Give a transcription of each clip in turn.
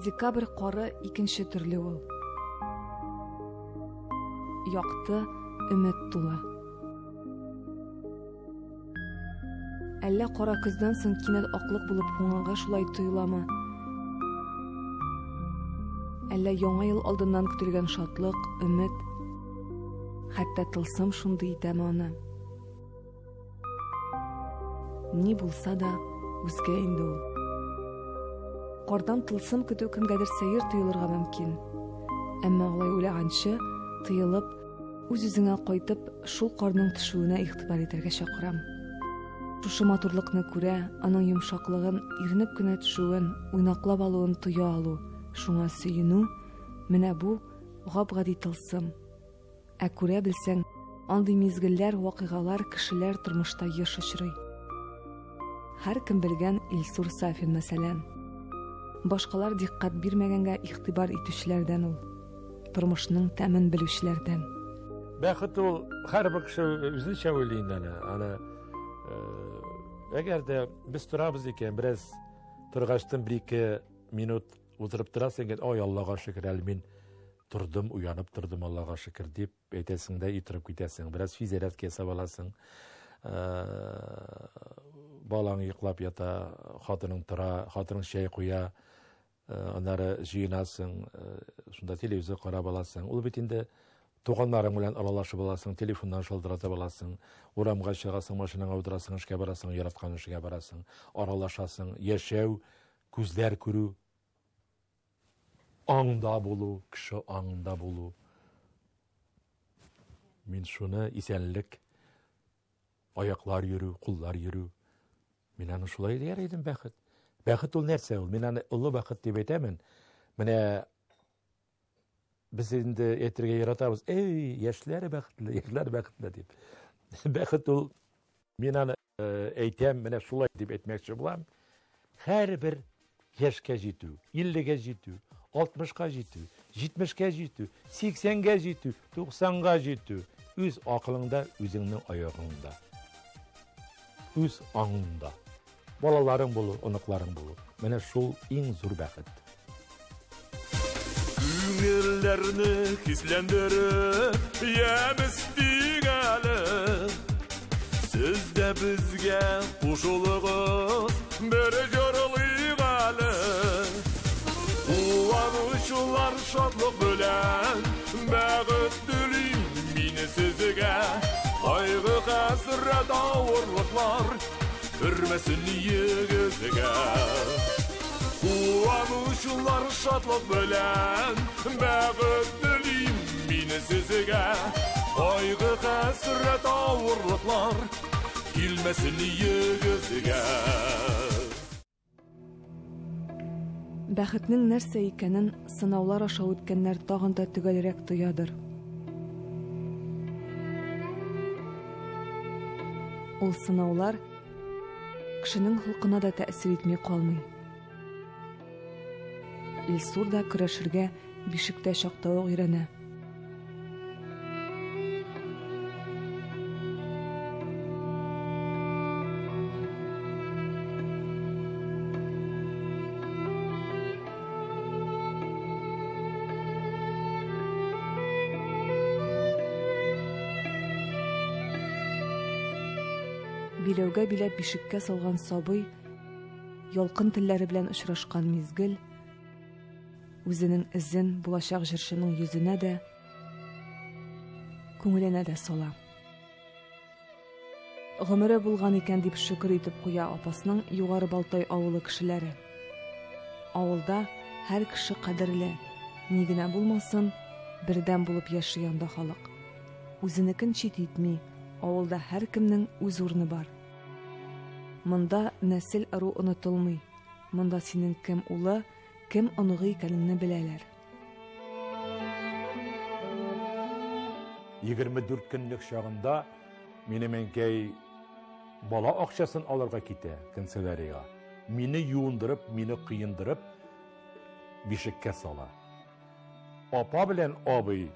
Декабрь кары икенче төрле ул. Якты, өмет тулы. Әллә кара көздән соң кинәт аклык булып күңелгә шулай тоеламы? Әллә яңа ел алдыннан көтелгән шатлык, өмет, хәтта тылсым шундый итәме аны? Ни булса да үзгә инде ул. Кардан тылсым көтү кемгәдер сәер тоелырга мөмкин. Әмма алай уйлаганчы, тыелып, үз-үзеңә кайтып, шул карның төшүенә игътибар итәргә чакырам. Шушы матурлыкны күрә, аның йомшаклыгын, иренеп кенә төшүен, уйнаклап алуын тоя алу, шуңа сөенү, менә бу гап-гади тылсым. Ә күрә белсәң, андый мизгелләр, вакыйгалар, кешеләр тормышта еш очрый. Һәр кем белгән Илсур Сафин мәсәлән. Башкалар диккать бирмәгәнгә игътибар итүчеләрдән ул. Тормышның тәмен белүчеләрдән. Бәхет ул һәрбер кеше үзенчә уйлый инде аны. Әгәр дә без торабыз икән, бераз торгачтан 1-2 минут утырып торасың икән, ой, Аллага шөкер, әле мин тордым, уянып тордым, Аллага шөкер дип әйтәсең дә итеп китәсең. Бераз физиологик ясап аласың. Балаң йоклап ята, хатының тора, хатының чәй куя, аннары җыенасың, шунда телевизор карап аласың. Ул бит инде туганнарың белән аралашып аласың, телефоннан шылтыратып аласың, урамга чыгасың, машинаңа утырасың, эшкә барасың, яраткан эшкә барасың, аралашасың, яшәү, күзләр күрү, аңда булу, кеше аңда булу. Мин шуны исәнлек, аяклар йөрү, куллар йөрү. Мин аны шулай дияр идем бәхет. Бәхет ул нәрсә ул? Мин аны олы бәхет дип әйтәмен. Менә biz инде әйтергә яратабыз, яшьләр бәхетле дип. Бәхет ул, мин аны әйтәм, менә шулай дип әйтмәкче булам. Һәрбер яшькә җитү, 50-гә җитү, 60-ка җитү, 70-кә җитү, 80-гә җитү, 90-га җитү, үз акылыңда, үзеңнең аягыңда. Үз аңында. Балаларың булу, оныкларың булу. Менә шул иң зур бәхет. Күңелләрне хисләндереп, ямыз тигәле. Сез дә безгә кушылыгыз, бер җырлыйк әле. Куанучылар шатлык белән, бәхет телим мин сезгә. Кайгы, хәсрәт, авырлыклар кермәсен йөгезгә. Куанучылар шатлык белән, бәхет телим мин сезгә. Кайгы, хәсрәт, авырлыклар килмәсен йөгезгә. Бәхетнең нәрсә икәнен сынаулар аша үткәннәр тагын да төгәлрәк тоядыр. Ул сынаулар кешенең холкына да тәэсир итмей калмый. Илсур да көрәшергә бишектә чакта ук өйрәнә. Биләүгә биләп бишеккә салган сабый, ялкын телләре белән очрашкан мизгел, үзенең эзен булачак җырчының йөзенә дә, күңеленә дә сала. Гомере булган икән дип шөкер итеп куя апасының Югары Балтай авылы кешеләре. Авылда һәр кеше кадерле, ни генә булмасын, бердәм булып яши анда халык. Үзенекен чит итми, авылда һәр кемнең үз урыны бар. Монда нәсел ыру онытылмый. Монда синең кем улы, кем оныгы икәнеңне беләләр. 24 көнлек чагында минем әнкәй бала акчасын алырга китә канцелярияга. Мине юындырып, мине кыендырып бишеккә сала. Апа белән абый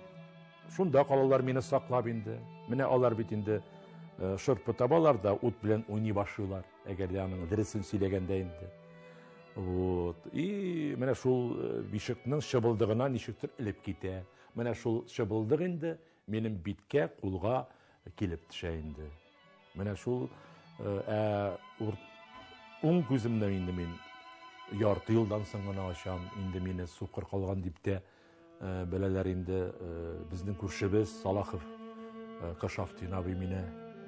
шунда калалар, мине саклап инде. Менә алар бит инде шырпы табалар да ут белән уйный башлыйлар. Әгәр аның дөресен сөйләгәндә инде. И менә шул бишектнең шыбылдыгына ничектер элеп китә. Менә шул шыбылдык инде минем биткә, кулга килеп төшә инде. Менә шул уң күземнән инде мин ярты елдан соң гына ачам, инде мине сукыр калган дип тә беләләр инде безнең күршебез Салахов Кашафтин абый мине,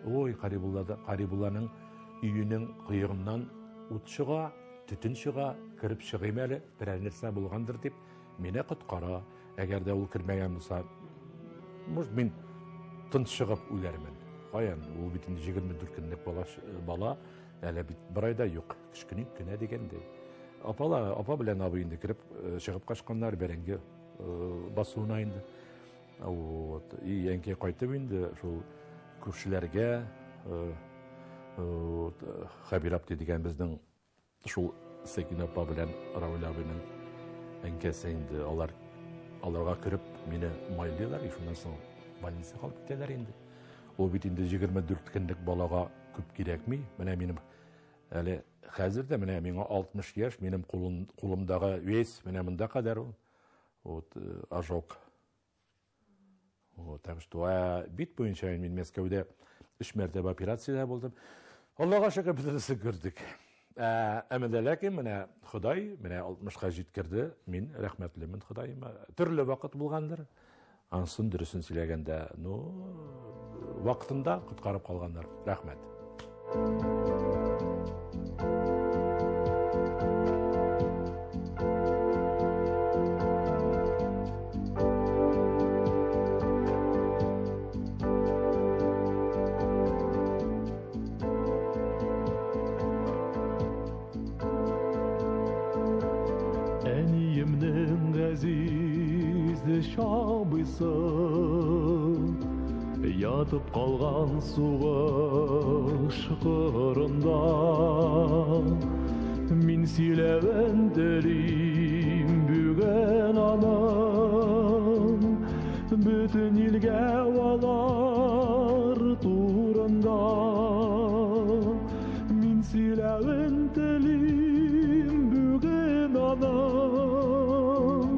ой, Карибулланың өйенең кыегыннан ут чыга, төтен чыга, кирип чыгыйм әле, берәр нәрсә булгандыр дип, мине коткара. Әгәр дә ул кирмәгән булса, может, мин тын чыгып үләрмен. Каян, ул бит инде 24 көнлек бала, әле бит бер айда юк, кичкенек кенә дигәндәй. Апа белән абый инде кирип чыгып качканнар, бәрәңге басуына инде. И әнкәй кайтып инде шул күршеләргә, Хабир апты дигән безнең шул Сәкинә апа белән Равил абыйның әнкәсе инде, аларга кирип мине майлыйлар, шуннан соң больницага алып китәләр инде. Ул бит инде 24 көнлек балага күп кирәкми. Менә минем әле хәзер дә менә миңа 60 яшь, минем кулымдагы вес менә монда кадәр ул. Ожог. Так что бит буенча мин Мәскәүдә 3 мәртәбә операциядә булдым. Аллага шөкер бөтенесе күрдек. Әмма ләкин менә Ходай менә 60-ка җиткерде. Мин рәхмәтлемен Ходайыма. Төрле вакыт булгандыр. Ансын дөресен сөйләгәндә, вакытында коткарып калганнар. Рәхмәт. Ятып калган сугыш кырында мин сөйләгән телим бүген аның бөтен илгә алар турында мин сөйләгән телим бүген аның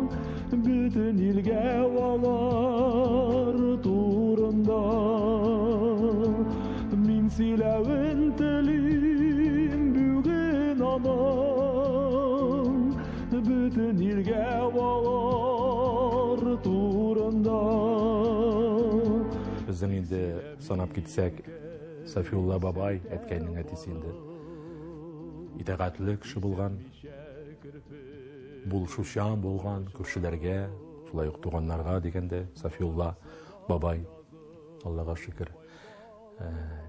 бөтен илгә алар турында мин сөйләгән телим бүген аның бөтен илгә алар турында. Безнең инде санап китсәк, Сафиулла бабай әткәйнең әтисе инде итәгатьле кеше булган, булышучан булган күршеләргә, шулай ук туганнарга дигәндә Сафиулла бабай, Аллага шөкер.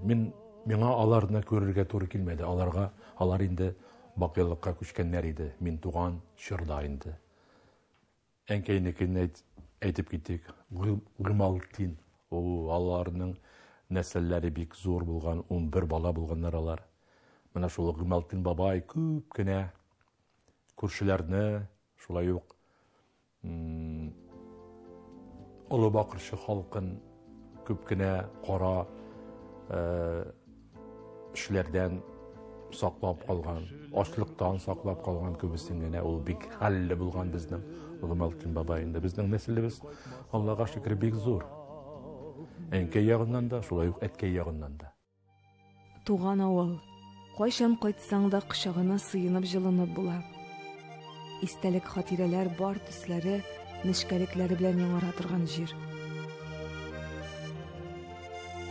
Миңа аларны күрергә туры килмәде. Алар инде бакыйлыкка күчкәннәр иде. Мин туган чорда инде. Әнкәйнекен әйтеп киттек. Гымалтин. Аларның нәселләре бик зур булган, 11 бала булганнар алар. Менә шул Гымалтин бабай күп кенә күршеләрне, шулай ук Олы Бакырчы халкын күп кенә кара эшләрдән саклап калган, ачлыктан саклап калган күбесен генә ул бик хәлле булган безнең Гымалтин бабай инде. Безнең нәселебез Аллага шөкер бик зур. Әнкәй ягыннан да, шулай ук әткәй ягыннан да. Туган авыл. Кайчан кайтсаң да кочагына сыенып җылынып була. Истәлек хатирәләр бар төсләре, нечкәлекләре белән яңара торган җир.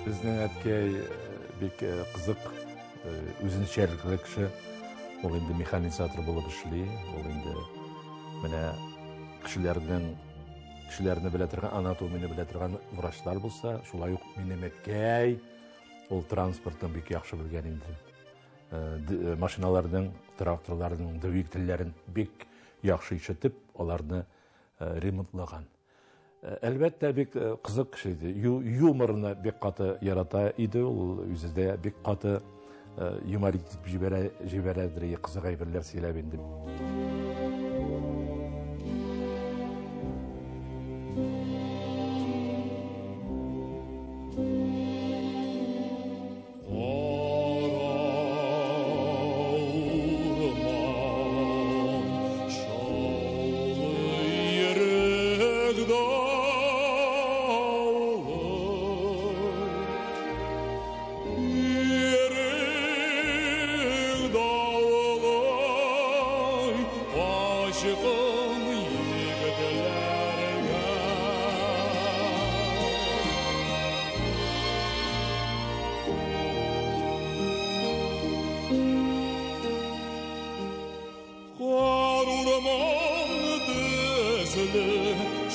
Безнең әткәй бик кызык, үзенчәлекле кеше. Ул инде механизатор булып эшли. Ул инде менә кешеләрне белә торган, анатомияне белә торган врачлар булса, шулай ук минем әткәй ул транспортны бик яхшы белгән инде. Машиналарның, тракторларның двигательләрен бик яхшы ишетеп, аларны ремонтлаган. Әлбәттә бик кызык кеше иде. Юморны бик каты ярата иде. Ул үзендә бик каты юмор итеп җибәрәдер, кызык әйберләр сөйләп инде.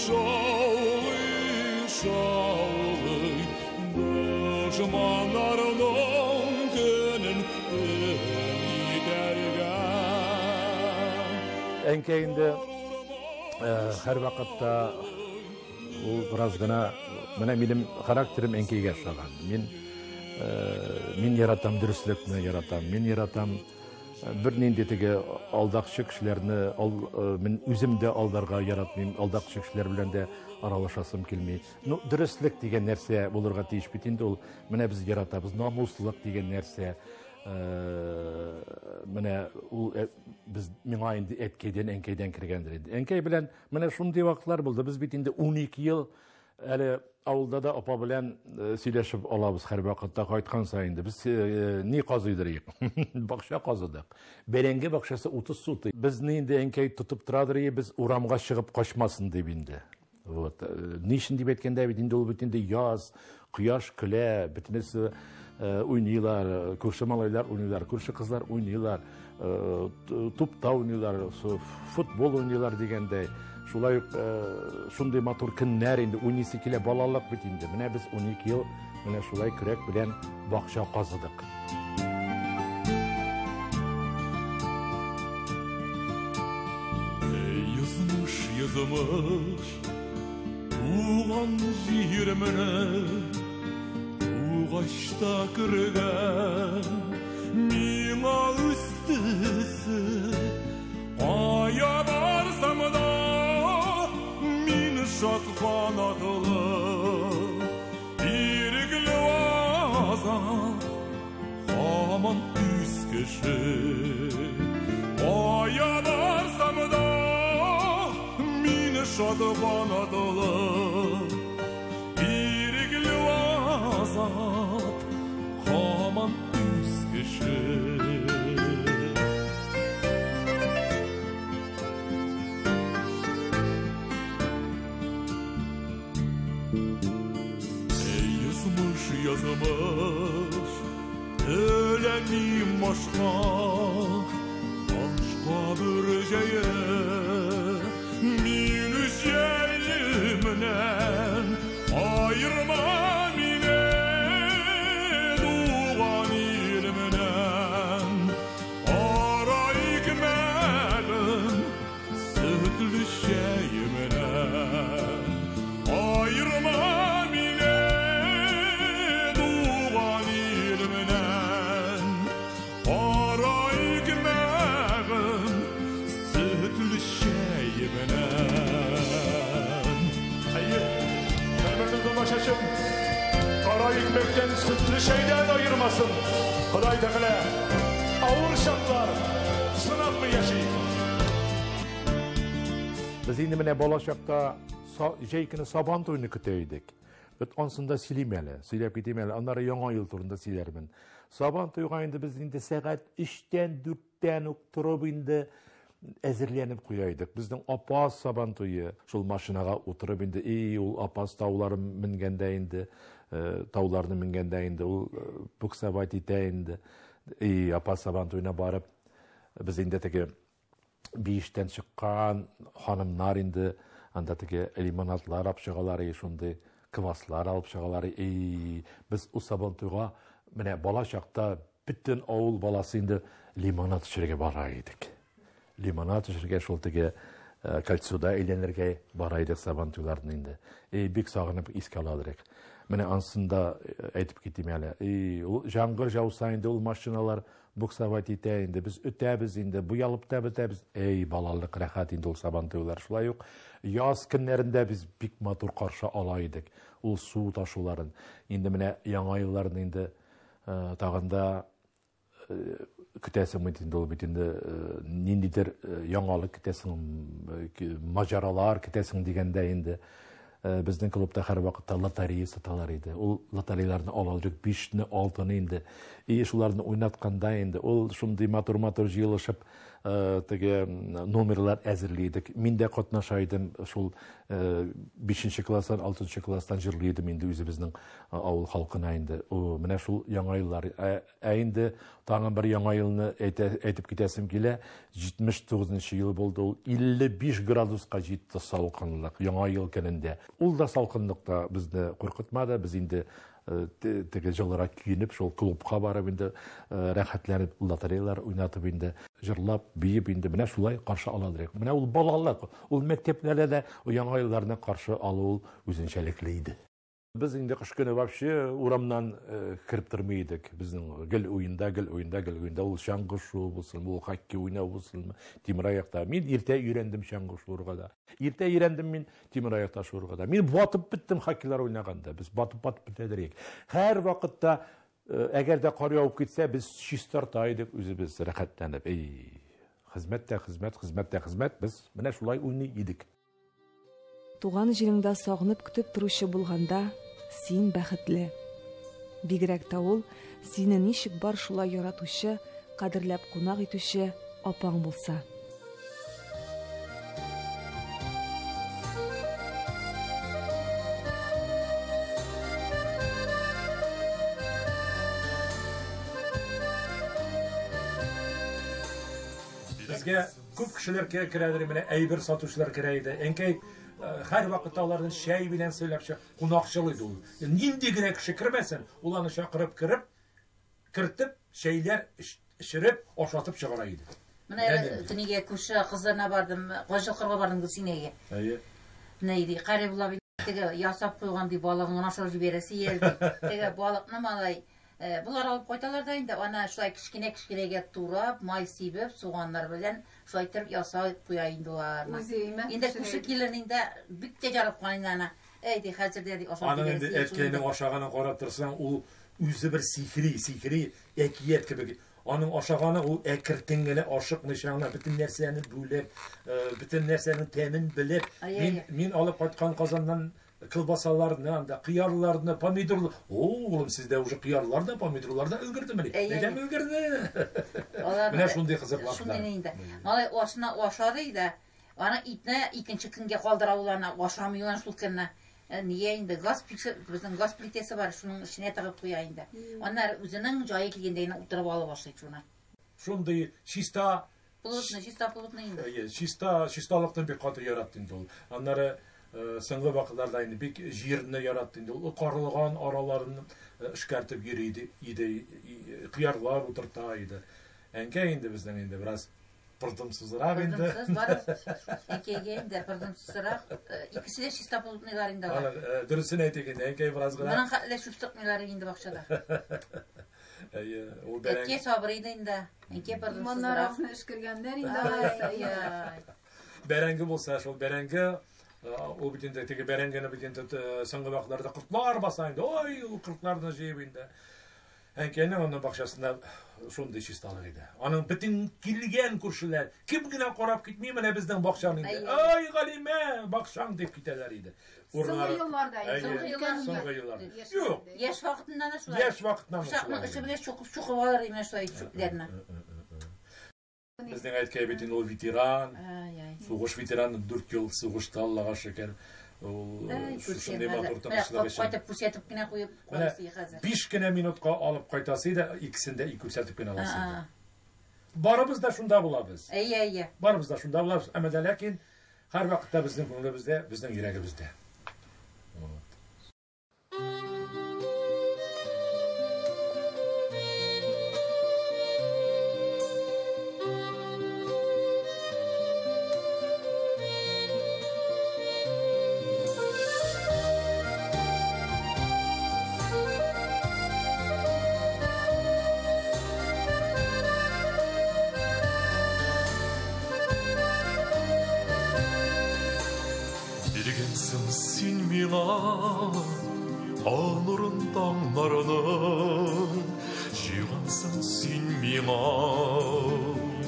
şauli düşmanlarının günün gidergen. Enkeyinde her vakitte o biraz gana benim karakterim enkeyge yaşagan. Min yaratam dürüstlükni yaratam. Min yaratam bir nendetigi aldakçı kişilerini men özümde aldarga yaratmayım. Aldakçı kişiler bilen de aralaşasım kelmey. No dürüstlük degen nerse bulurga tiyiş bitinde ol mene biz yaratabız. Namusluluk degen nerse mene ul biz mena indi etkeden enkeyden kirgendir edi. Enkey bilen mene şunday vaqtlar buldu. Biz bitinde 12 yıl әле авылда да апа белән сөйләшеп алабыз һәр вакытта кайткан сайында. Без ни казыйдырыйк? Бакча казыдык. Бәрәңге бакчасы 30 сутый. Безне инде әнкәй тотып торадыр, без урамга чыгып качмасын дип инде. Вот. Ни өчен дип әйткәндә бит инде ул бит инде яз, кояш көлә, бөтенесе уйныйлар, күрше малайлар уйныйлар, күрше кызлар уйныйлар, тупта уйныйлар, футбол уйныйлар дигәндәй. Шулай шундый матур көннәр инде 12 килә балалык бит инде. Менә без 12 ел менә шулай көрәк белән бакча казыдык. Язмыш туган җиремне тугачта кергән миңа үстесе ая барсам да şat kanatılı irgili azat aman üsküşü aya varsam da mini şat kanatılı irgili azat aman üsküşü. Yazılmış ölenim aşka bir şeye minüş yerimden ayırma beni doğan ilimden ara ikmelim sütlü şeyimden ayırma Kara ekmekten sütlü şeyden ayırmasın. Kuday Teala ağır şartlar sınaf mı yaşayın? Biz indi mene bolacakta jeykini saban toyunu küteydik. Onsunda silimeli, silep gitemeli. Onları yaڭa yıl turunda silermin. Saban toyuğa indi biz indi saat 3'ten 4'ten oturup indi әзерленіп қойайдық. Біздің апас сабан тойы шул машинаға отырып енді, ол апас тауларын мінгенде енді, тауларını мінгенде енді, ол бүксабат ете енді, апас сабан тойына барып, біз енді теге бейіштен шыққан ханымнар енді, анда теге лимонатлар алып шығалары, шундай кваслар алып шығалары, біз у сабан тойға, міне бала шақта бүттен ауыл баласы енді лимонат ішерге барайдық. Limonat içirge şol tege kalçsuda eğlenirge baraydık saban toylarını indi. Bek sağınıp iske aladırıq. Mene ansında aytıp gittim yani. Жаңғыр жауса indi, ol maşinalar buksavat ite indi. Biz ötəbiz indi, bu yalıp təbiz. Balalıq rəxat indi ol saban toylar. Şulay yok. Yaz günlərində biz bik motor qarşı alaydık. Ol su taşuların. İndi mene yaڭa yılların indi tağında kütəsin bitində ol bitində nindidir yaڭalıq kütəsin macaralar kütəsin digəndə indi bizden klubda her vakitte lotereyi satalar idi. O lotereylerini alacak 5'ni 6'ni indi. Şularını oynatkanda indi. O şunday matur jıyılışıp теге номерлар әзірлейдік. Мен де қатнашайдым, шул 5 класстан, 6 класстан жырлайдым енді өзі біздің ауыл халқына енді. Менә шул яңа еллар. Әйінді таңын бір яңа елні әйтіп кетесім келе, 79 ел болды, ол 55 градусқа жетті салқынлық, яңа ел көнінде. Ол да салқынлықта бізді қорқытмады, біз енді теге жылыра күйініп, шол клубқа барып енді рәхәтләніп, лотереялар ойнатып енді жырлап, бейіп енді менә шулай қаршы алалырық. Менә ол балалық, ол мектеплерде де яңа елларына қаршы алу өзеншәлеклейді. Біз енді қыш күні вообще урамнан кіріп тұрмайдық. Біздің гіл ойында, ол шаңғы шу болсын, ол хоккей ойнау болсын, темір аяқта. Мен ерте үйрендім шаңғы шуырға да. Ерте үйрендім мен темір аяқта шуырға да. Мен батып біттім хоккейлар ойнағанда. Біз батып бітедірек. Әр вақытта, әгер де қар жауып кетсе, біз шистар тайдық, өзі біз рәхәттеніп. Қызмет, біз міне шулай ойны едік. Туған жеріңді сағынып күтіп тұрушы болғанда, сен бәхетле. Бигрәк та ул, сені ничек бар шулай яратушы, қадірләп қонақ етуші апаң болса. Бізге көп кішілер керәдір, мене әйбір сатушылар керәйді. Әнкей her vaqtda onlardan şəy bilən söyləbsə, qonaqçılıydı o. Nindi girə kişi kirməsən, olanı şaqırıb kirtib, şeylər işirib, oşatıb çıqaraydı. Mənə tiniyə kuşa qızlarına bardım, qoşulqırğa bardım qısinəyə. Neydi, qarib ola bildi, yasab qoyğan deyib balığın aşağı jibərəsi yerdi. Tege balıqны malay. Bunlar alıp koytalar da indi, ana şulay kişkinəyə turab, may sibib, soğanlar bilən, şulay tirib yasab qoyayındılar. İndi kuşu kilirində bük tecarıb qanıyla, eydi, xəzirdə deyik, aşağı jibərəsi. Anın indi erkəyinin aşağına qarab тұрsan, o özü bir sihri, əkiyət kimi. Onun aşağına o əkirtingini, aşıq nişanına, bütün nərsəni bölüb, bütün nərsənin təmin bilib, min alıp qaytqan qazandan kılbasalarını, kıyarlarını, pomidorlu. Oğlum sizde уже kıyarlar da, pomidorlar da ılgırdı mı? Neden ılgırdı? Mine şunday kızıqlar. Şunday neydi? Malay oşadıydı. Ana itne ikinci kınge kaldıravlarına, oşamıyorlar sulkanına. Niye indi? Bizden gaz plitesi var, şunun içine tağıp koyaydı. Onlar özünün cahil geldiğine oturup alıp başlaydı şuna. Şunday şista... Şista bulutlu indi. Şistalıqtan bir katı yarattın dolu. Onları Сыңғы вақытларда енді бек жеріне яратты. Ол қарылған араларын ішкәртіп ерейді, қиярлар отырта еді. Әнке енді біздің енді біраз пырдымсызырақ енді. Пырдымсыз бар. Әнкеге енді пырдымсызырақ. İkisi de şista bulutlularında var. Dürüsін әйтеген, әнке біраз ғырақ. Бұның қатылы шүпсіқмелері енді бақшада. Әнке сабырıydı енді. Әнке пырдымсызырақ. Манар ağzına üşkürgenler indi. Бәрәңгі болса, шол бәрәңгі o bitinde teki berengeni bitinde sanğı vaqtlarda qırtlar basaydı. Oy, o qırtlardan jeyibinde. Әнкенің onun бақшасында şunday şistalık idi. Onun bütün kilgen kurşular kim gine qorap gitmey mene bizden baqşanın idi. Ay Galime, baqşan dep kiteler idi. Soңғы yıllardaydı. Soңғы yıllarda. Yok. Yaş vaqtından da şulay. Yaş vaqtından da şulay. Uşaqның içi bile çokup alır imen şulay çöplerine. Біздің әйткәй бетін ол ветеран, соғыш ветераны 4 yıl соғышты Аллаға шүкір. Қайтып көрсетіп кіне қойып қойысы қазір. 5 кіне минутқа алып қайтасыйды, ikisinde көрсетіп кіне аласыйды. Барыбыз да шунда болабыз. Барыбыз да шунда болабыз. Әмәдә ләкин һәр вакытта безнең күңелебездә, безнең йөрәгебездә. Сен миңа анұрын таңларының, жиғансың сен миңа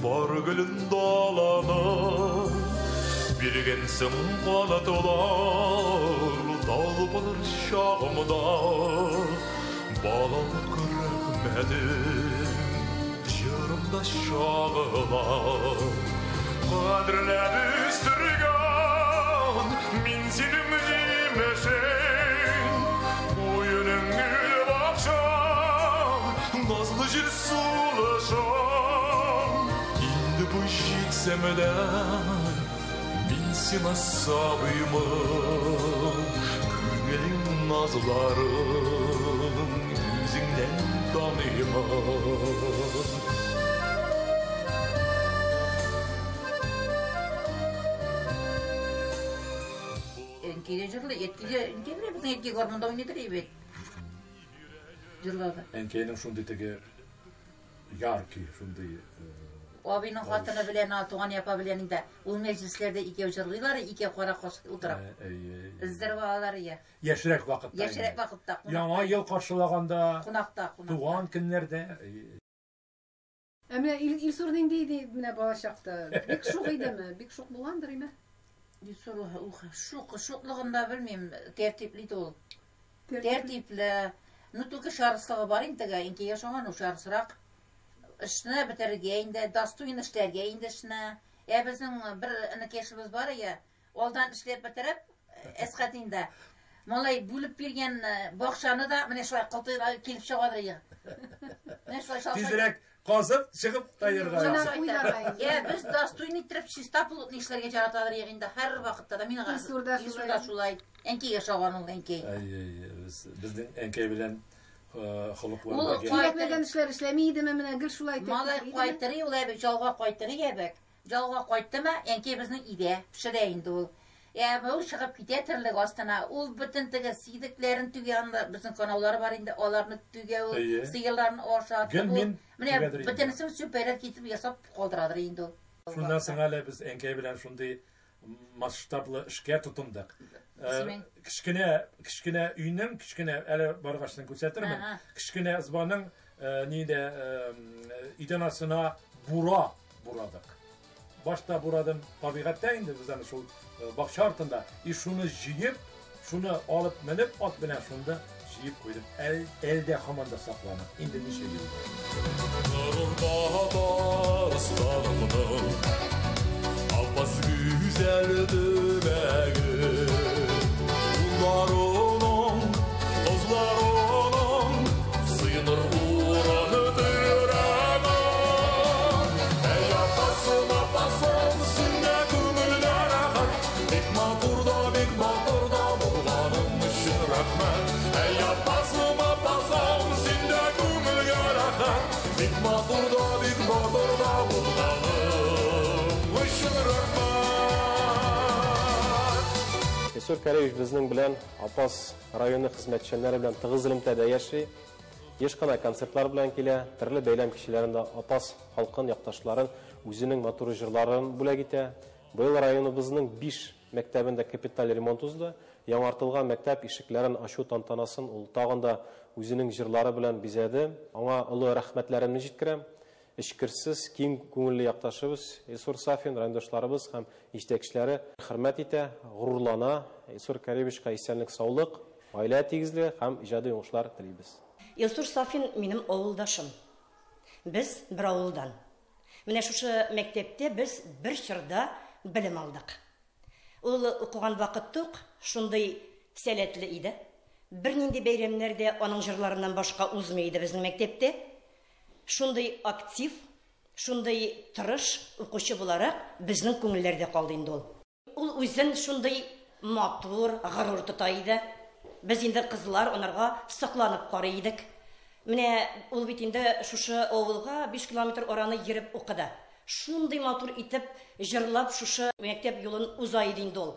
бар гүлін даланың, бергенсің қанатылар талпыныр шағымда, балалық рахметім Yarımda şağılar Kadrlep üstürgen Min senin yemeşen Oyunun gül bakşan Nazlı jil sulaşan İndi bu jitsemeden Min sena sabıyımın Kügelin nazlarım Yüzünden tanıyımın Enkide jırlı, etkide bizden etki gormunda oynadır evet. Jırladı. Enkenin şunday tege yarki şunday Abinin hatını bilen, tuğan yapabilenin de o meclislerde iki jırlıylar, iki qora qoşup oturup. Izdırvalar ya. Yaşırek vakitte. Yaşırek vakitte. Yana yıl karşılaganda, Qunaqta. tuğan günlerde. Emre İlsur'un deydi mine başakta. Bik şuq idimi? Bik şuq bulandır ime? Şuqluğunda bilmeyim, tertipli de ol. Tertipli. Nutuki şarıslığı var intege, inki yaşaman o şarısırak. İşine bitirgeyinde, dastuyun işlergeyinde işine. Bizim bir anakeşimiz var ya, oldan işler bitirip, eskatinde. Malay bulup birgen bakşanı da, mene şolay qıltıyla kelip şağadır ya. Tizirek qazıp, çıkıp tayırga. Ya biz dastuyun itirip, şistapılıq işlerge jaratadır yağında, her vakitte da, mene İlsur'da şolay. Enki yaşağanıl, enki. Bizden enki bilen xılıqlar. Kirekmegen işler işlemiydi mi mine gır şulay tepki? Malay qaytırı, olay jalga qaytırı yebek. Jalga qaytı mı, enki bizden ide, pişireyindi ol. Ya bu çıkıp gidiyor tırlık astana. O bütün tüge sidiklerin tüge anda bizim kanalları var indi. Onların tüge o sıyırların orşatı. Mine bütünsün süperer gitip yasap kaldıradır indi. Şundan sonra biz enke bilen şunday masштабlı işker tutunduk. Kişkine üyünün, kişkine ele bargaçtan göstertirmen. Kişkine zbanın neyde idanasına buradık. Başta buradan tabiatta indi bizden şu bak şartında şunu jiyip şunu alıp menip at bilen şunda jiyip koydum. Elde hamanda saklanıp indi bir şey yok. Abbas güzel dümeği Kullarının, tozlarının Sıyınır uğranıdır yüreğe Ey yapasın apasın sünne gümüller akar Bik maturda bulganın rahmet Ey yapasın apasın sünne gümüller akar Bik maturda bulganın Esur Karayevich bizning bilan Apos rayoni xizmatchilari bilan tig'iz ilimtada yashaydi. Ешқана концертлар bilan kela, turli bayram kishilarida Apos xalqin yaqtashlarin o'zining motor jurlarini bo'lak etadi. Bu yil rayonimizning 5 maktabida kapital remont uzdi. Yanartılgan maktab eshiklarini aшу tantanasin ul tag'inda o'zining jurlari bilan bezadi. Аңа ulug' rahmatlarimni yetkazam. Ishkirsiz keng ko'ngilli yaqtashimiz Esur Safin rayondashlarimiz ham yetakchilari hurmat eta, g'ururlana Esur Karayevichga esenlik, sog'lik, oila tegizli ham ijodiy o'qishlar tilaymiz. Esur Safin benim avuldaşım. Biz bir avuldan. Mine şu mektepte biz bir çırda bilim aldık. Ул okugan vakittik şunday seletli idi. Bir nindi bayramlarda onun jırlarından başka uzmaydı bizim mektepte. Şunday aktiv, şunday tırış okuşı bularak bizning ko'ngillerde kaldı indi ol. Ул o'zin şunday matur, g'urur tutaydı. Biz endi qizlar onlarga saqlanib qaraydik. Mine ул bit endi şuşu avulga 5 kilometr orani yirib o'qidi. Şunday matur itib, jırlab şuşu mektep yolun uzaydı indi ol.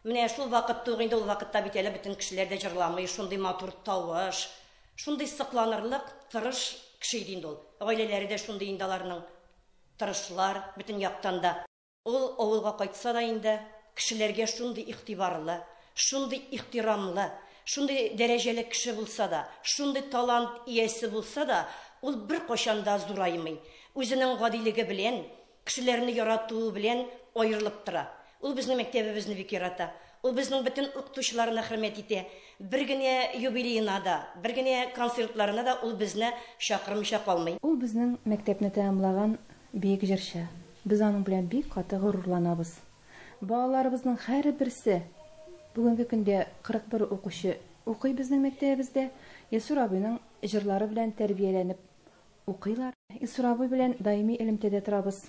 Mine şul vaqtda indi ol vaqtda biteli bütün kişiler de jırlamay, şunday matur tavuş, şunday saqlanırlıq, tırış kişiydi indi ol. Aileleri de şunday indalarının tırışlar bütün yaqtan da. Ул avulga qaytsa da indi kişilerge şunday ihtibarlı, şunday ihtiramlı, şunday dereceli kişi bulsa da, şunday talant iyesi bulsa da, ул bir qoşanda zuraymay. Özünün gadiligi bilen, kişilerini yarattığı bilen ayrılıp tura. Ул bizning mektebimizni bik yarata. ул безнең бөтен укытучыларына хөрмәт итә. Бер генә юбилейна да, бер генә концертларына да ул безне чакырмыйча калмый. Ул безнең мәктәпне тәмамлаган бик җырчы. Без аның белән бик каты горурланабыз. Балаларыбызның һәрберсе бүгенге көндә 41 укучы укый безнең мәктәбебездә. Илсур абыйның җырлары белән тәрбияләнеп укыйлар. Илсур абый белән даими элемтәдә торабыз.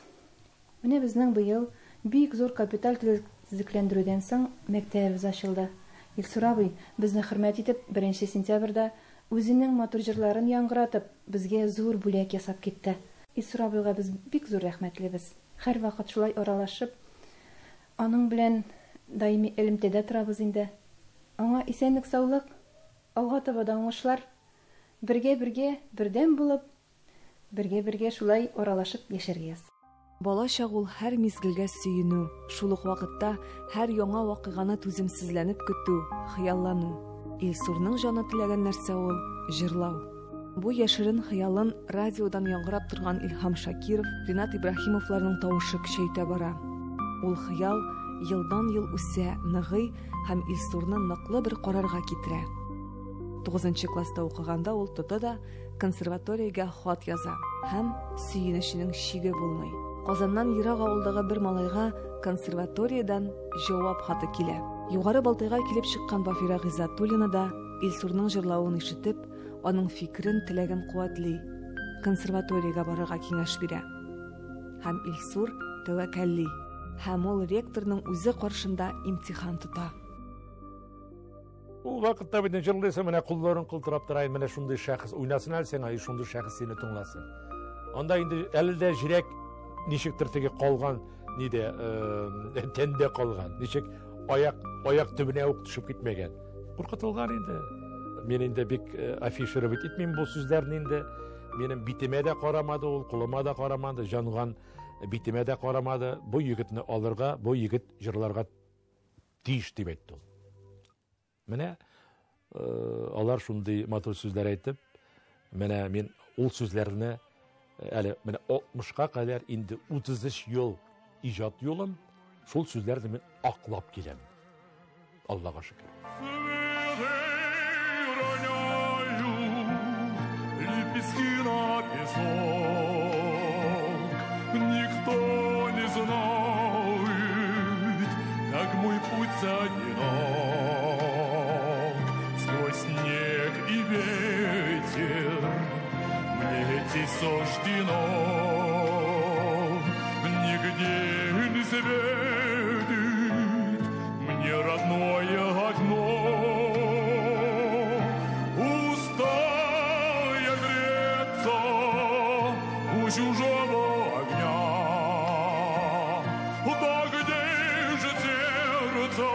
Менә безнең быел бик зур капиталь төзекләндерүдән соң мәктәбебез ачылды. Илсур абый безне хөрмәт итеп 1 сентябрьдә үзенең матур җырларын яңгыратып безгә зур бүләк ясап китте. Илсур абыйга без бик зур рәхмәтлебез. Һәр вакыт шулай аралашып, аның белән даими элемтәдә торабыз инде. Аңа исәнлек, саулык, алга таба да уңышлар. Бергә-бергә, бердәм булып, бергә-бергә шулай аралашып яшәргә. Бала чак ул һәр мизгелгә сөенү, шул ук вакытта һәр яңа вакыйганы түземсезләнеп көтү, хыяллану. Илсурның җаны теләгән нәрсә ул җырлау. Бу яшерен хыялын радиодан яңгырап торган Илһам Шакиров, Ринат Ибраһимовларның тавышы көчәйтә бара. Ул хыял елдан-ел үсә, ныгый һәм Илсурны ныклы бер карарга китерә. 9 класста укыганда ул тоты да консерваториягә хат яза һәм сөенеченең чиге булмый. Казаннан ерак авылдагы бер малайга консерваториядан җавап хаты килә. Югары Балтайга килеп чыккан Вафира Гыйззатуллина да Илсурның җырлавын ишетеп, аның фикерен теләген куатли, консерваториягә барырга киңәш бирә. Һәм Илсур тәвәккәлли, һәм ул ректорның үзе каршында имтихан тота. Ул вакытта бит җырлыйсы менә кулларын кылтырап торайын, менә шундый шәхес уйнасын әлсәң, ай шундый шәхес сине тыңласын. Анда инде әлдә җирәк ничектер теге калган, ниде тәндә калган, ничек аяк төбенә үк төшеп китмәгән. Куркытылган инде. Мен инде бик афишировать итмим бу сүзләрне инде. Минем битемә дә карамады ул, кулыма да карамады, җанган битемә дә карамады. Бу егетне алырга, бу егет җырларга тиеш дип әйтте ул. Менә алар шундый матур сүзләр әйтеп, менә мин ул сүзләрне әле менә 60-ка кадәр инде 33 ел иҗат юлым, шул сүзләрне мин аклап киләм. Аллага шөкер. Никто не знает, как мой путь одинок. Сквозь снег и ветер мне идти суждено. Нигде не светит мне родное окно. Устая греться у чужого огня. Да где же сердце,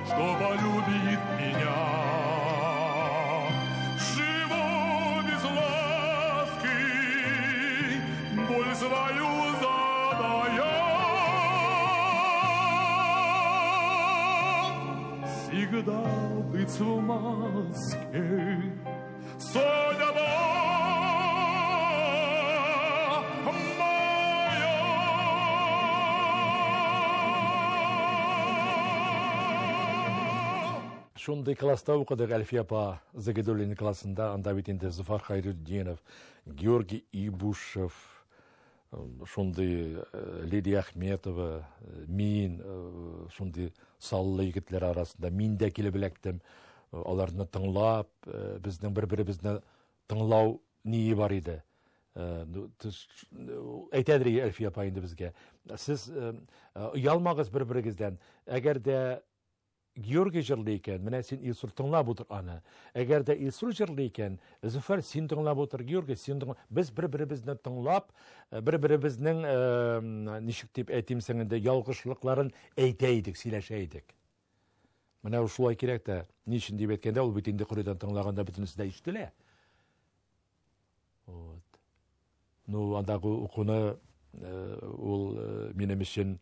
что полюбит меня? Живу без ласки, боль свою задая. Всегда быть в маске судьба моя. Шундый класста укыдык Әлфия апа Загидуллина классында, анда бит инде Зуфар Хайрутдинов, Георгий Ибушев, шундый Лидия Ахметова, мин, шундый саллы егетләр арасында мин дә килеп эләктем. Аларны тыңлап, безнең бер-беребезне тыңлау ние бар иде. Әйтәдер Әлфия апа инде безгә. Сез ялмагыз бер-берегездән. Әгәр дә Георгий җырлый икән, менә син Илсур тыңлап утыр аны. Әгәр дә Илсур җырлый икән, Зөфәр син тыңлап утыр, Георгий син тыңлап. Без бер-беребезне тыңлап, бер-беребезнең ничек дип әйтимсең инде ялгышлыкларын әйтә идек, сөйләшә идек. Менә шулай кирәк тә, ничек дип әйткәндә ул бит инде кырыйдан тыңлаганда бөтенесе дә ишетелә. Вот. Ну, андагы укуны ул минем өчен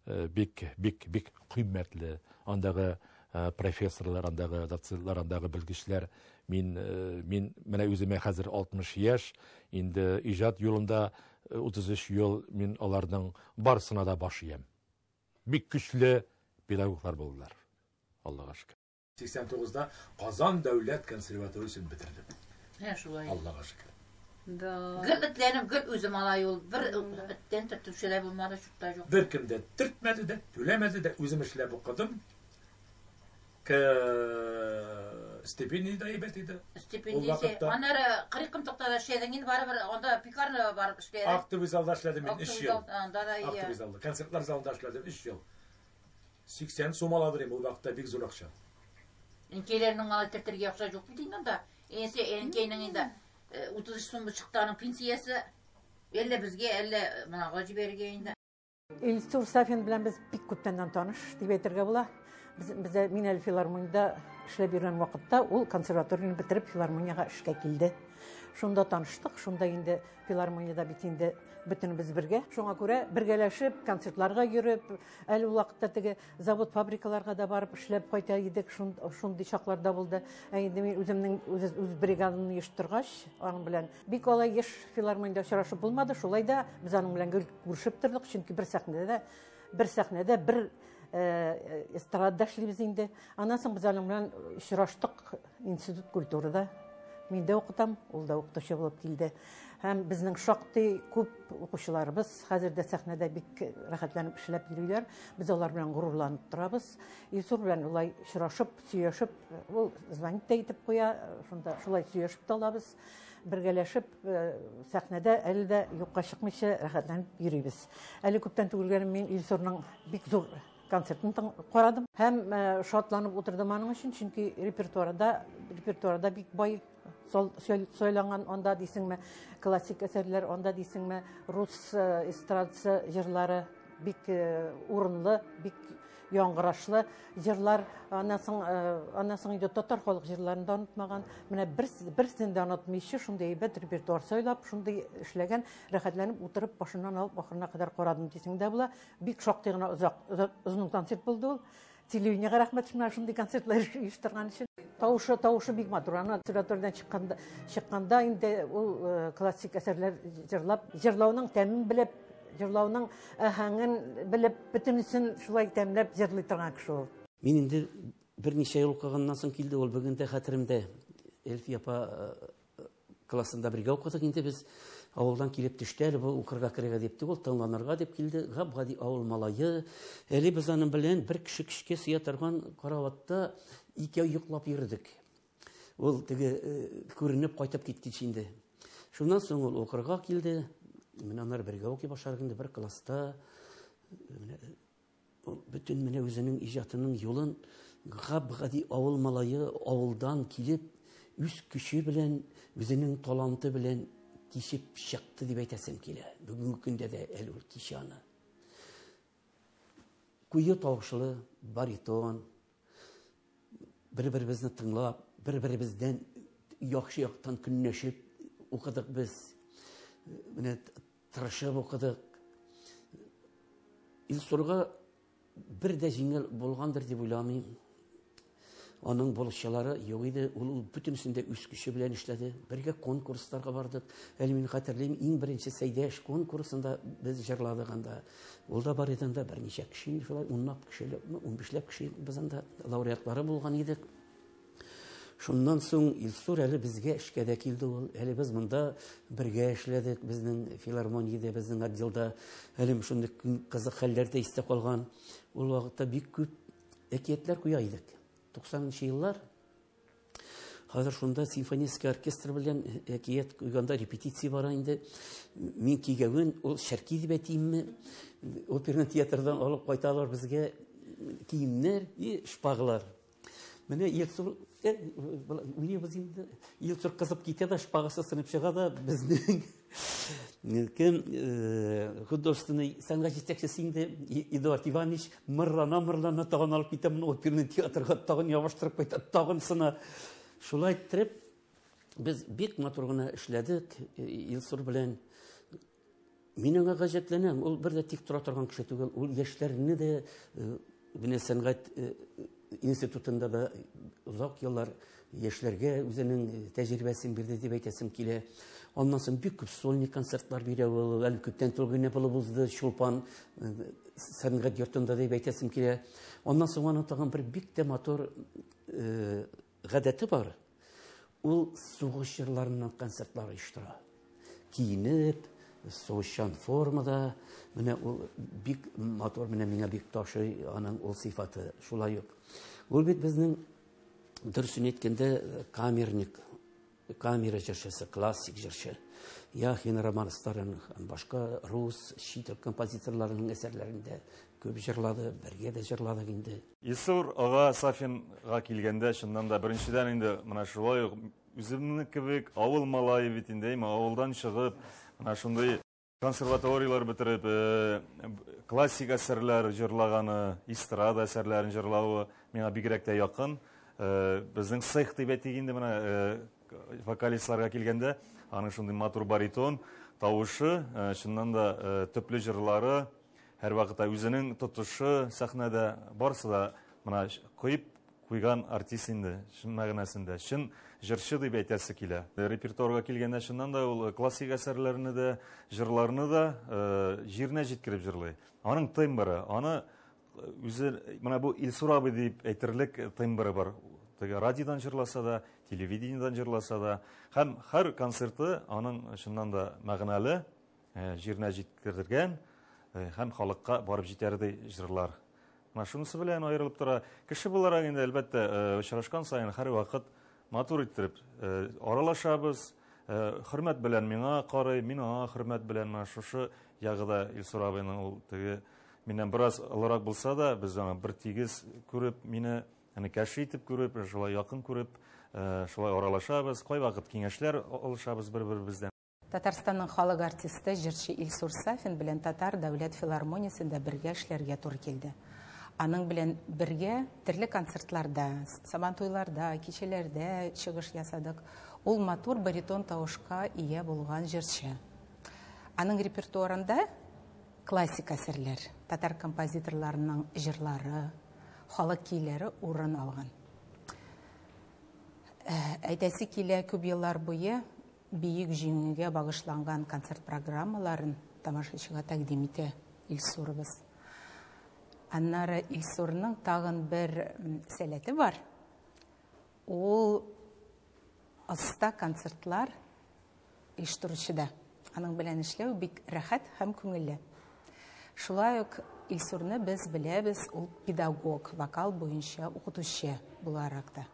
бик кыйммәтле. Андагы профессорлар, андагы доцентлар, андагы белгечләр. Мин менә үземә хәзер 60 яшь, инде иҗат юлында 33 ел мин аларның барсына да баш иям. Бик көчле pedagoglar buldular. Allah'a şükür. 89'da Kazan Devlet Konservatuarısını bitirdim. He şulay. Allah'a şükür. Da. Gırtlenim gırt özüm alay ol. Bir bitten tırtıp şeyler bulmadı şurada yok. Bir kim de tırtmadı da, tülemedi de özüm işlep okudım. Stipendiyi da ibetiydi. Stipendiyse. Onları kırıkım toktada şeyden indi bari onda pikarını barıp işledi. Aktivizalda işledim 3 yıl. Onda iyi. Aktivizalda. Konsertler zalında işledim 3 yıl. 80 som aladırım o vakta bir zor akşam. Enkelerinin alı terterge yakışa yok bildiğinden da. Enkeyinin indi 30 somu çıktığının pensiyesi 50 bizge 50 bana gacı bergeyinde. İlsur Safiyan bilen biz pek köptenden tanış diye aytırga bular. Bize Minel Filarmoniyada işlep yürüyen vakitte ol konservatuarını bitirip Filarmoniyaga işe keldi. Şunda tanıştık. Şunda indi Filarmoniyada bitinde bütün biz birge. Şuna göre birgeleşip konsertlarga yürüp, el o vakitte tege zavod fabrikalarga da barıp işlep kayta yedik. Şunday şaklarda buldu. Endi men özümün öz brigadamны yıştırgaç, onun bilen bik olay iş Filarmoniyada uçrашып bulmadı. Şolay da biz onun bilen görüşüp turdik. Çünkü bir sahnede bir estrada işleybiz indi. Anasın biz onun bilen uçraştık institut kulturada. Мен de okutam, ol da okutucu bulup keldi. Hem bizning şoqti köp okuşularыбыз hazırda sahnede bik rahatlanıp işlep yürüyorlar. Biz onlar bilen gururlanıp turabız. Ilsur bilen ulay şuraşıp, süyeşip, ol zvanit de etip koya, şunda şulay süyeşip de olabız. Birgeleşip sahnede eli de yokka çıkmışı rahatlanıp yürüyüz. Eli köpten tugulgenim men Ilsur'nun bik zor konsertini koradım. Hem şatlanıp oturdum onun için çünkü repertuarda bik boy söylengen onda diysingme klasik eserler, onda diysingme Rus estradası jırları bik urunlu, bik яңгырашлы җырлар, анасын иде татар халык җырларын да онытмаган. Менә берсен дә онытмыйчы, шундый әйбәт репертуар сөйләп, шундый эшләгән, рәхәтләнеп утырып башыннан алып ахырына кадәр карадым дисең дә була. Бик шактый гына озын концерт булды ул. Телевидениегә рәхмәт шуңа шундый концертлар оештырган өчен. Тавышы бик матур. Аны театрдан чыкканда инде ул классик әсәрләр җырлауның тәмен белеп, җырлауның аһәңен белеп, бөтенесен шулай тәмләп җырлый торган кеше ул. Мин инде берничә ел укыганнан соң килде ул бүген дә хәтеремдә. Эльфия апа классында бергә укыдык инде без. Авылдан килеп төште, әле бу укырга керергә дип ул тыңланырга дип килде. Габгади авыл малае. Әле без аның белән бер кеше сыя торган караватта икәү йоклап йөрдек. Ул теге күренеп кайтып киткәч инде. Шуннан соң ул укырга килде. Мен аннары бергә укый башладык инде бер класста. Бүтән менә үзенең иҗатының юлын габгади авыл малае авылдан килеп үз көче белән, үзенең таланты белән кичеп чыкты дип әйтәсем килә. Бүгенге көндә дә әле ул кичаны. Куе тавышлы, баритон, бер-беребезне тыңлап, бер-беребездән яхшы яктан көнләшеп укыдык без. Менә тырышып укыдык. Илсурга бер дә җиңел булгандыр дип уйламыйм. Аның булышчылары юк иде, ул бүтәнсендә үз көче белән эшләде. Бергә конкурсларга бардык. Әле мин хәтерлим, иң беренче Сәйдәш конкурсында без җырладык анда. Ул да бар иде анда берничә кеше, шулай 10 кешелек, 15 кеше без анда лауреатлары булган идек. Шуннан соң Илсур әле безгә эшкә дә килде ул. Әле без монда бергә эшләдек, безнең филармониядә, безнең отделда. Әле шундый кызык хәлләрдә истә калган. Ул вакытта бик күп әкиятләр куя идек. 90-нчы еллар. Хәзер шунда симфонический оркестр белән әкият куйганда репетиция бара инде. Мин кигәвен ул шәрки дип әйтимме? Оперный театрдан алып кайталар безгә киемнәр и шпаглар. Менә Илсур уйнабыз инде. Илсур кызып китә дә шпагасы сынып чыга да безнең художественный сәнгать җитәкчесе инде Эдуард Иванович мырлана тагын алып китә моны оперный театрга тагын ябыштырып кайта тагын сына. Шулай итеп без бик матур гына эшләдек Илсур белән. Мин аңа гаҗәпләнәм. Ул бер дә тик тора торган кеше түгел. Ул яшьләрне дә менә сәнгать институтында да узак еллар яшьләргә үзенең тәҗрибәсен бирде дип әйтәсем килә. Ondan sonra büyük sольник konsertlar biriyor. Әлі көптен түлгіне болып uzdı. Şulpan sanat yurtunda deyip әйтәсем килә. Ondan соң аның тагын бер бик тә матур гадәте бар. Ул сугыш җырларыннан концертлар оештыра. Киенеп, соғышчан формада, менә ул бик матур, менә миңа бик ташый аның ул сыйфаты, шулай ук. Ул бит безнең дөресен әйткәндә камера җырчысы, классик җырчы. Яхин романсларын, башка рус, чит композиторларының әсәрләрендә көп җырлады, бергә дә җырладык инде. Илсур ага Сафинга килгәндә, шуннан да беренчедән инде менә шулай ук үземнең кебек авыл малае бит инде, авылдан чыгып, менә шундый консерваториялар бетереп, классик әсәрләр җырлаганы, эстрада әсәрләрен җырлавы миңа бигрәк тә якын. Безнең цех дип әйтик инде менә вокалистларга килгәндә, аның шундый матур баритон, тавышы, шуннан да төпле җырлары, һәр вакытта үзенең тотышы сәхнәдә барсы да менә куеп куйган артист инде, шун мәгънәсендә, шун җырчы дип әйтәсе килә. Репертуарга килгәндә шуннан да ул классик әсәрләрне дә, җырларны да җиренә җиткереп җырлый. Аның тембры, аны үзе менә бу Илсур абый дип әйтерлек тембры бар. Радиодан җырласа да, телевидениедан җырласа да, һәм һәр концерты аның шуннан да мәгънәле, җиренә җиткергән, һәм халыкка барып җитәрдей җырлар. Менә шунысы белән аерылып тора. Кеше буларак инде әлбәттә очрашкан саен һәр вакыт матур иттереп аралашабыз, хөрмәт белән миңа карый, мин аңа хөрмәт белән менә шушы ягыда Илсур абыйның ул теге миннән бераз олырак булса да, без аңа бер тигез күреп, мине кәшф итеп күреп, шулай якын күреп, шулай аралашабыз, кайвакыт киңәшләр алышабыз бер-беребездән. Татарстанның халык артисты җырчы Илсур Сафин белән Татар дәүләт филармониясендә бергә эшләргә туры килде. Аның белән бергә төрле концертларда, сабантуйларда, кичәләрдә чыгыш ясадык. Ул матур баритон тавышка ия булган җырчы. Аның репертуарында классик әсәрләр, татар композиторларының җырлары, халык көйләре урын алган. Әйтәсе килә, күп еллар буе бийек җиңүгә багышланган концерт программаларын тамашачыга тәкъдим итә Илсурыбыз. Аннары Илсурның тагын бер сәләте бар. Ул оста концертлар оештыручыда. Аның белән эшләү бик рәхәт һәм күңелле. Шулай ук Илсурны без беләбез, ул педагог, вокал буенча укытучы буларак та.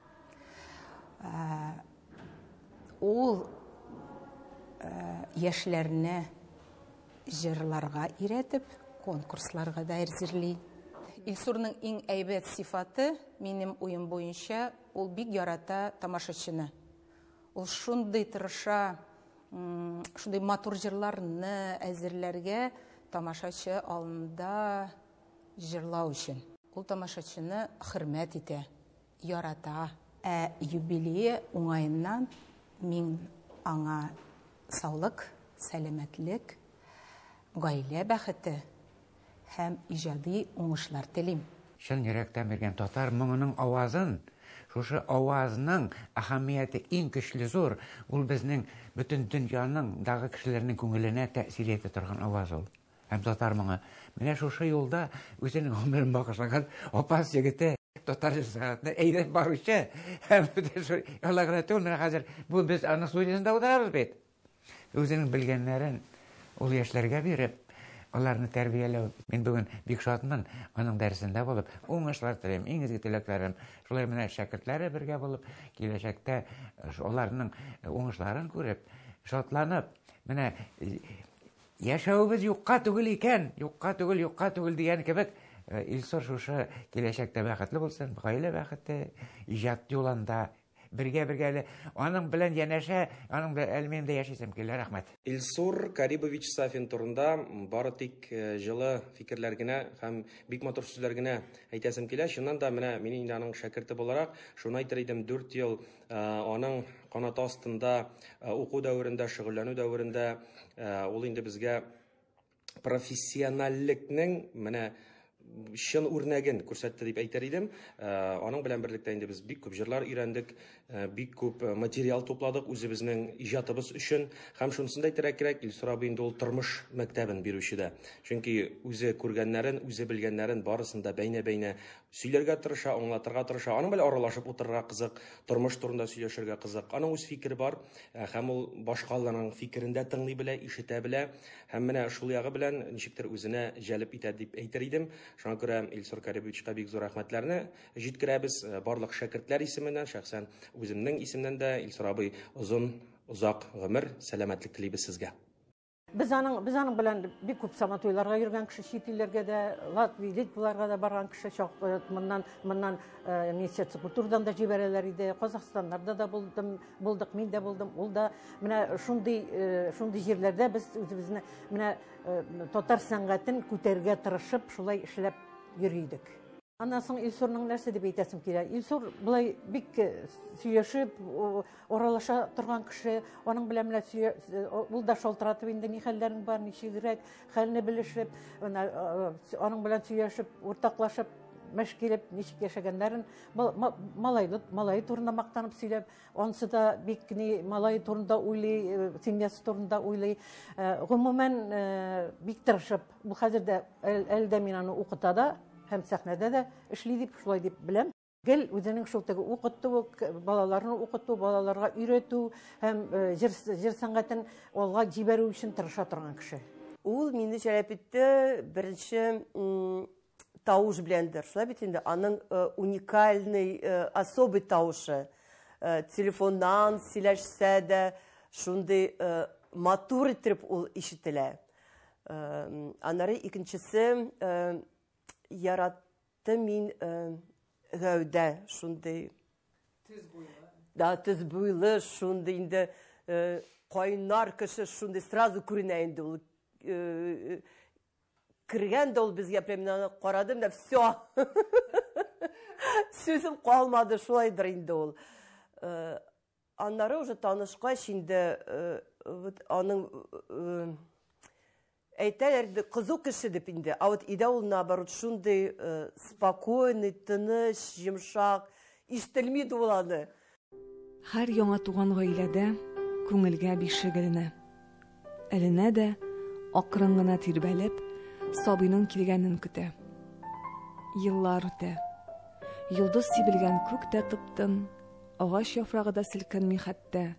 Ул яшьләрне җырларга өйрәтеп, конкурсларга да әзерли. Илсурның иң әйбәт сифаты, минем уем буенча, ул бик ярата тамашачыны. Ул шундый тырыша, шундый матур җырларны әзерләргә тамашачы алдында җырлау өчен. Ул тамашачыны хөрмәт итә, ярата. Юбилее уңаеннан мин аңа саулык, сәламәтлек, гаилә бәхете һәм иҗади уңышлар телим. Шын йөрәктән биргән татар моңының авазын, шушы авазның әһәмияте иң көчле зур. Ул безнең бөтен дөньяның дагы кешеләрнең күңеленә тәэсир итә торган аваз ул. Һәм татар моңы. Менә шушы юлда үзенең гомерен багышлаган апас егете татар җырчысына әйдәп баручы. Һәм Аллаһка тәүбә хәзер бу без аның студиясында утырабыз бит. Үзенең белгәннәрен ул яшьләргә биреп, аларны тәрбияләү. Мин бүген бик шатмын аның дәресендә булып, уңышлар телим, иң изге теләкләрем. Шулай менә шәкертләре бергә булып, киләчәктә аларның уңышларын күреп, шатланып, менә яшәүбез юкка түгел икән, юкка түгел дигән кебек, Илсур шушы киләчәктә бәхетле булсын, гаилә бәхете, иҗат юлында бергә аның белән янәшә, аның белән әлмәндә яшисем килә, рәхмәт. Илсур Карибович Сафин турында бары тик җылы фикерләр генә һәм бик матур сүзләр генә әйтәсем килә. Шуннан да менә мин инде аның шәкерте буларак, шуны әйтер идем, 4 ел аның канаты астында уку дәверендә, шөгыльләнү дәверендә ул инде безгә профессионаллекнең менә шын үрнәген күрсәтте дип әйтер идем. Аның белән берлектә инде без бик күп җырлар өйрәндек, бик күп материал топладык үзебезнең иҗатыбыз өчен. Һәм шунысында әйтергә кирәк, Илсур абый инде ул тормыш мәктәбен бирүчедә. Чөнки үзе күргәннәрен, үзе белгәннәрен барысын да бәйнә-бәйнә сөйләргә тырыша, аңлатырга тырыша. Аның белән аралашып утырырга кызык, тормыш турында сөйләшергә кызык. Аның үз фикере бар, һәм ул башкаларның фикерендә тыңлый белә, ишетә белә. Һәм менә шул ягы белән ничектер үзенә җәлеп итә дип әйтер идем. Шуңа күрә Илсур Карибовичка бик зур рәхмәтләрне җиткерәбез барлык шәкертләр исеменнән, шәхсән үземнең исемнән дә Илсур абый озак гомер, сәламәтлек телибез сезгә. Biz aның белән бик күп саматойларга йөргән кеше, чит илләргә дә, Латвия, Литваларга да барган кеше, моннан Министерство культурадан да җибәрәләр иде, Казахстаннарда да булдык, мин дә булдым. Ул да менә шундый җирләрдә без үзебезне менә татар сәнгатен күтәргә тырышып, шулай эшләп йөридек. Аннан соң Илсурның нәрсә дип әйтәсем килә. Илсур булай бик сөйләшеп, оралаша торган кеше, аның белән ул да шалтыратып инде ни хәлләрең бар, ничегрәк, хәлне белешеп, аның белән сөйләшеп, уртаклашып, мәш килеп, ничек яшәгәннәрен, малай турында мактанып сөйләп, анысы да бик ни малай турында уйлый, семьясы турында уйлый. Гомумән бик тырышып, бу хәзердә әлдә мин аны укыта да, һәм сәхнәдә дә эшли дип, шулай дип беләм. Гел үзенең шул теге укыту, балаларны укыту, балаларга өйрәтү һәм җыр сәнгатен алга җибәрү өчен тырыша торган кеше. Ул мине җәлеп итте беренче тавыш беләндер. Шулай бит инде аның уникальный, особый тавышы. Телефоннан сөйләшсә дә шундый матур итеп ул ишетелә. Аннары икенчесе яратты мин гәүдә шундый тез буйлы шундый инде кайнар кеше шундый сразу күренә инде ул кергәндә ул безгә прямо карадым да все сүзем калмады шулайдыр инде ул аннары уже танышкач инде аның әйтәләр кызу кеше дип инде. А вот иде ул наоборот шундый спокойный, тыныч, йомшак, ишетелмиде ул аны. Һәр яңа туган гаиләдә күңелгә бишек эленә. Эленә дә акрын гына тирбәлеп, сабыйның килгәнен көтә. Еллар үтә. Йолдыз сибелгән күк тә тып-тын, агач яфрагы да селкенми хәтта.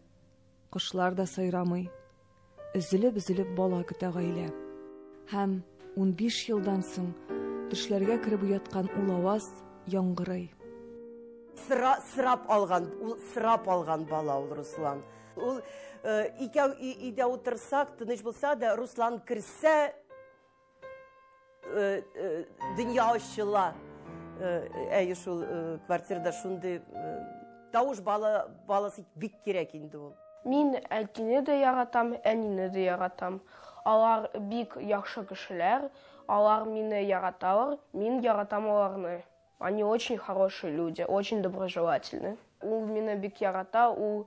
Кошлар да сайрамый. Өзелеп бала көтә гаилә. Һәм 15 елдан соң төшләргә кереп уяткан ул аваз яңгырый. Сырап алган бала ул Руслан. Ул икәү өйдә утырсак, тыныч булса да, Руслан керсә дөнья ачыла. Әйе шул квартирада шундый тавыш баласы бик кирәк инде ул. Мин әтине дә яратам, әнине дә яратам. Алар бик яхшы кешеләр, алар мине яраталар, мин яратам аларны. Они очень хорошие люди, очень доброжелательны. Ул мине бик ярата, ул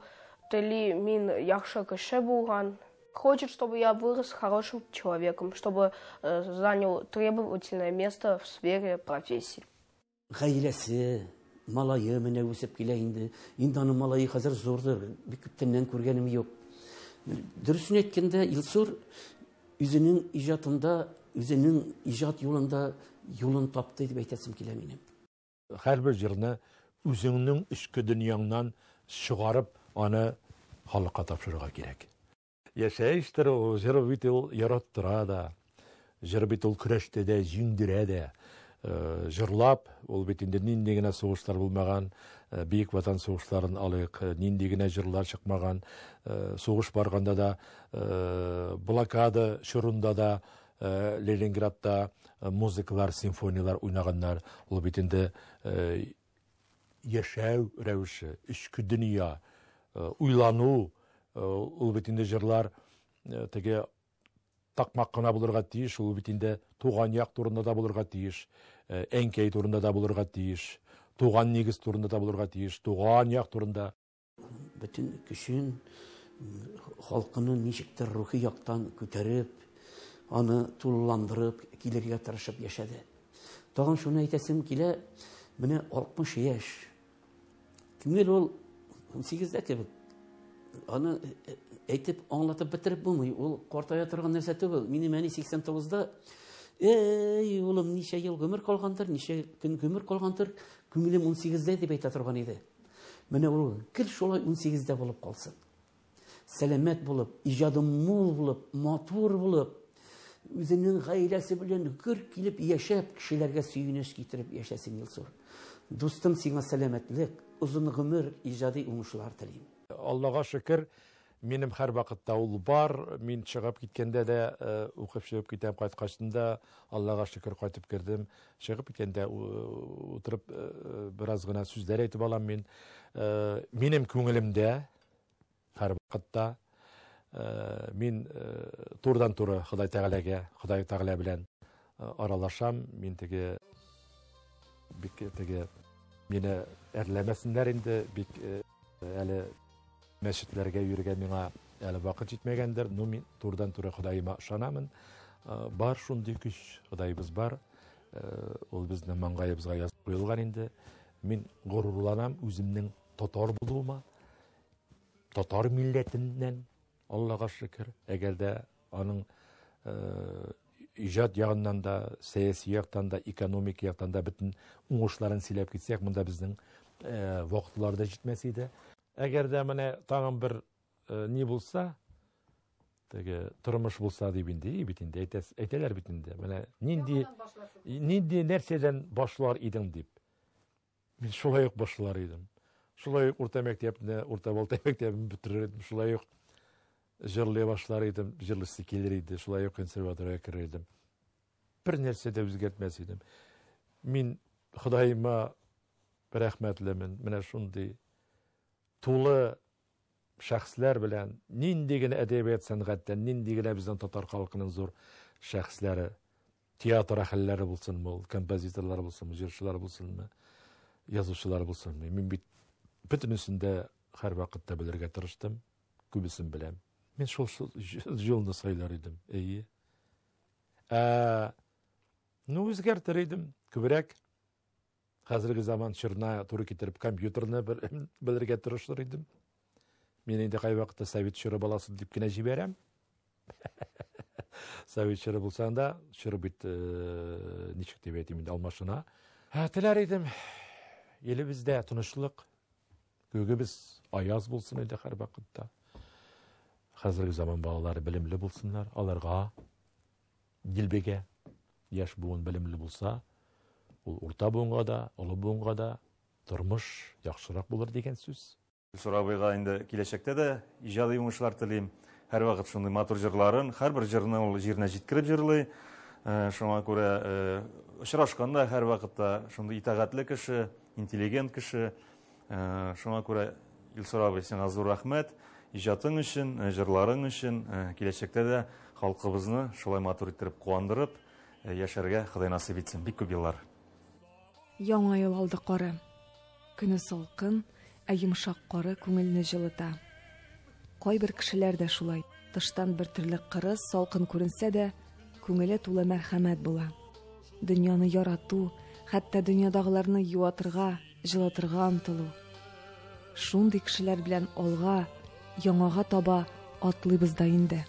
тели мин яхшы кеше булган. Хочет, чтобы я вырос хорошим человеком, чтобы занял требовательное место в сфере профессии. Гаиләсе, малайы менә үсеп килә инде. Инде аның малайы хәзер зурдыр, бик күптәннән күргәнем юк. Дөресен әйткәндә, Илсур үзенең иҗатында, үзенең иҗат юлын тапты дип әйтәсем килә минем. Һәрбер җырны үзеңнең эчке дөньяңнан чыгарып, аны халыкка тапшырырга кирәк. Яшәештер ул җыр бит ул яраттыра да, җыр бит ул көрәштә дә, җиңдерә дә. Жырлап, ул бит инде нинди генә сугышлар булмаган, бийек ватан сугышларын алыйк, нинди генә җырлар чыкмаган, сугыш барганда да, блокада чорында да, Ленинградта музыкалар, симфониялар уйнаганнар, ул бит инде яшәү рәвеше, ичке дөнья, уйлану, ул бит инде җырлар теге такмак кына булырга тиеш, ул бит инде туган як турында да булырга тиеш, әнкәй турында да булырга тиеш, туган нигез турында да булырга тиеш, туган як турында. Бөтен көчен халкыны ничектер рухи яктан күтәреп, аны тулыландырып, килергә тырышып яшәде. Тагын шуны әйтәсем килә, менә 60 яшь. Күңел ул 18дә кебек. Аны әйтеп, аңлатып бетереп булмый. Ул картая торган нәрсә түгел. Минем әни 89да, улым, ничә ел гомер калгандыр, ничә көн гомер калгандыр, күңелем 18дә дип әйтә торган иде. Менә ул гел шулай 18дә булып калсын. Сәламәт булып, иҗады мул булып, матур булып, үзенең гаиләсе белән гөр килеп яшәп, кешеләргә сөенеш китереп яшәсен Илсур. Дустым, сиңа сәламәтлек, узын гомер, иҗади уңышлар телим. Аллага шөкер, минем һәр вакытта ул бар. Мин чыгып киткәндә дә, укып чыгып китәм, кайткачында Аллага шөкер кайтып кердем. Чыгып киткәндә утырып бераз гына сүзләр әйтеп алам мин. Минем күңелемдә һәр вакытта мин турдан-туры Ходай Тәгалә белән аралашам. Мин теге мине әрләмәсеннәр инде, бик әле мәчетләргә йөргән миңа әле вакыт җитмәгәндер. Ну, мин турдан-туры Ходайыма ышанамын. Бар шундый көч, Ходайыбыз бар. Ул безнең маңгаебызга язып куелган инде. Мин горурланам үземнең татар булуыма, татар милләтеннән, Аллага шөкер. Әгәр дә аның иҗат ягыннан да, сәяси яктан да, экономик яктан да бөтен уңышларын сөйләп китсәк, монда безнең вакытларда җитмәс иде. Әгәр дә менә тагын бер ни булса, теге тормыш булса дип инде, бит инде әйтәләр бит инде. Менә нинди нәрсәдән башлар идең дип. Мин шулай ук башлар идем. Шулай ук урта мәктәпне, урта балта мәктәбен бетерер идем. Шулай ук җырлый башлар идем, җырлыйсы килер иде. Шулай ук консерваториягә керер идем. Бер нәрсә дә үзгәртмәс идем. Мин Ходайыма рәхмәтлемен. Менә шундый тулы шәхесләр белән, нинди генә әдәбият сәнгатьтән, нинди генә безнең татар халкының зур шәхесләре, театр әһелләре булсынмы, композиторлар булсынмы, җырчылар булсынмы, язучылар булсынмы. Мин бит бөтенесендә һәр вакытта белергә тырыштым, күбесен беләм. Мин шул җылны сайлар идем. Ну, үзгәртер идем, күбрәк. Хәзерге заман чорына туры китереп компьютерны белергә тырышыр идем. Мин инде кай вакытта совет чоры баласы дип кенә җибәрәм. Совет чоры булсаң да, чоры бит ничек дип әйтим инде, алмашына. Теләр идем, елебездә тынычлык, күгебез аяз булсын иде һәр вакытта. Хәзерге заман балалары белемле булсыннар, аларга дилбегә яшь буын белемле булса, ул урта буынга да, олы буынга да тормыш яхшырак булыр дигән сүз. Илсур абыйга инде киләчәктә дә иҗади уңышлар телим. Һәр вакыт шундый матур җырларын, һәрбер җырны ул җиренә җиткереп җырлый. Шуңа күрә очрашканда һәр вакытта шундый итәгатьле кеше, интеллигент кеше. Шуңа күрә Илсур абый, сиңа зур рәхмәт иҗатың өчен, җырларың өчен. Киләчәктә дә халкыбызны шулай матур иттереп куандырып яшәргә Ходай насыйп итсен. Бик күп еллар. Яңа ел алды кары. Көне салкын, йомшак кары күңелне җылыта. Кайбер кешеләр дә шулай. Тыштан бер төрле кырыс, салкын күренсә дә, күңеле тулы мәрхәмәт була. Дөньяны ярату, хәтта дөньядагыларны юатырга, җылытырга омтылу. Шундый кешеләр белән алга, яңага таба атлыйбыз да инде.